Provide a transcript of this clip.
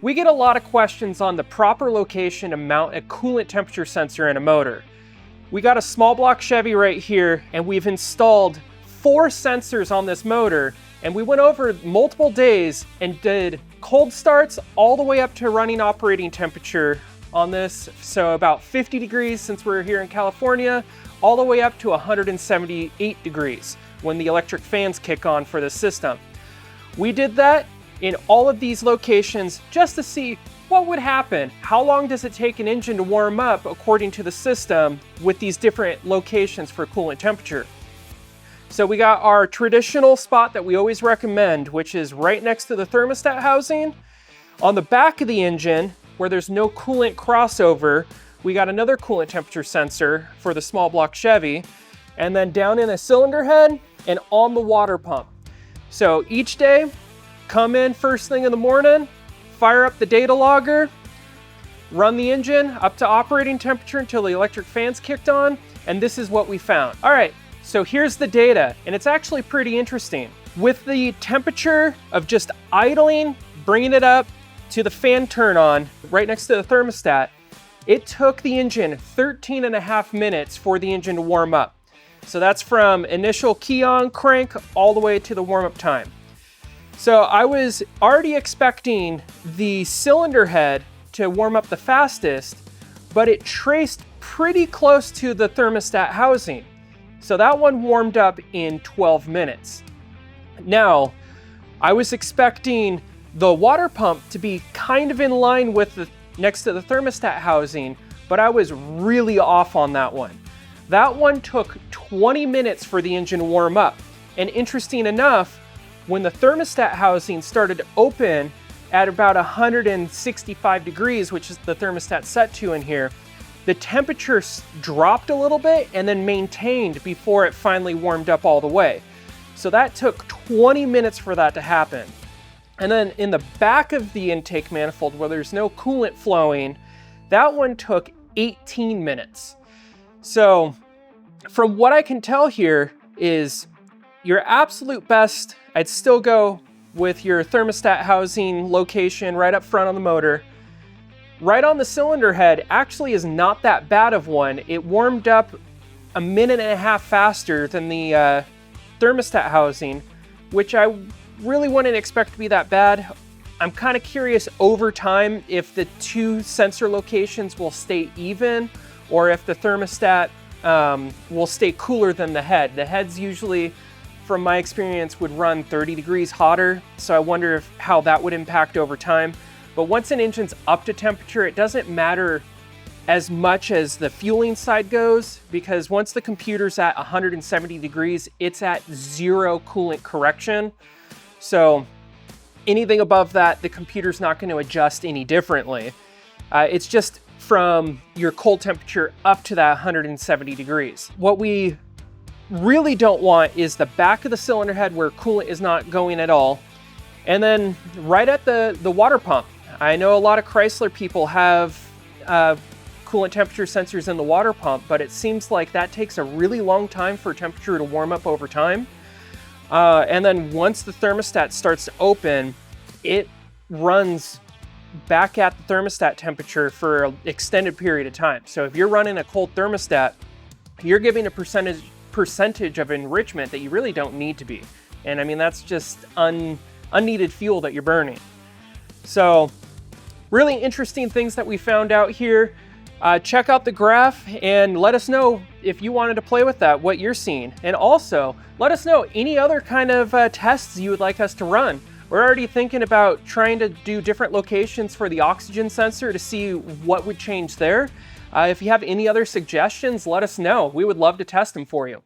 We get a lot of questions on the proper location to mount a coolant temperature sensor in a motor. We got a small block Chevy right here, and we've installed 4 sensors on this motor, and we went over multiple days and did cold starts all the way up to running operating temperature on this. So about 50 degrees since we're here in California, all the way up to 178 degrees when the electric fans kick on for the system. We did that in all of these locations just to see what would happen. How long does it take an engine to warm up according to the system with these different locations for coolant temperature? So we got our traditional spot that we always recommend, which is right next to the thermostat housing. On the back of the engine, where there's no coolant crossover, we got another coolant temperature sensor for the small block Chevy, and then down in a cylinder head and on the water pump. So each day, come in first thing in the morning, fire up the data logger, run the engine up to operating temperature until the electric fans kicked on, and this is what we found. All right, so here's the data, and it's actually pretty interesting. With the temperature of just idling, bringing it up to the fan turn on right next to the thermostat, it took the engine 13.5 minutes for the engine to warm up. So that's from initial key on crank all the way to the warm up time. So I was already expecting the cylinder head to warm up the fastest, but it traced pretty close to the thermostat housing. So that one warmed up in 12 minutes. Now, I was expecting the water pump to be kind of in line with the next to the thermostat housing, but I was really off on that one. That one took 20 minutes for the engine to warm up. And interesting enough, when the thermostat housing started to open at about 165 degrees, which is the thermostat set to in here, the temperature dropped a little bit and then maintained before it finally warmed up all the way. So that took 20 minutes for that to happen. And then in the back of the intake manifold where there's no coolant flowing, that one took 18 minutes. So from what I can tell here is your absolute best, I'd still go with your thermostat housing location right up front on the motor. Right on the cylinder head actually is not that bad of one. It warmed up 1.5 minutes faster than the thermostat housing, which I really wouldn't expect to be that bad. I'm kind of curious over time if the 2 sensor locations will stay even or if the thermostat will stay cooler than the head. The heads usually, from my experience, would run 30 degrees hotter, so I wonder how that would impact over time. But once an engine's up to temperature, it doesn't matter as much as the fueling side goes, because once the computer's at 170 degrees, it's at 0 coolant correction. So anything above that, the computer's not going to adjust any differently. It's just from your cold temperature up to that 170 degrees. What we really don't want is the back of the cylinder head where coolant is not going at all. And then right at the water pump. I know a lot of Chrysler people have coolant temperature sensors in the water pump, but it seems like that takes a really long time for temperature to warm up over time. And then once the thermostat starts to open, it runs back at the thermostat temperature for an extended period of time. So if you're running a cold thermostat, you're giving a percentage of enrichment that you really don't need to be. And I mean, that's just unneeded fuel that you're burning. So really interesting things that we found out here. Check out the graph and let us know if you wanted to play with that, what you're seeing. And also let us know any other kind of tests you would like us to run. We're already thinking about trying to do different locations for the oxygen sensor to see what would change there. If you have any other suggestions, let us know. We would love to test them for you.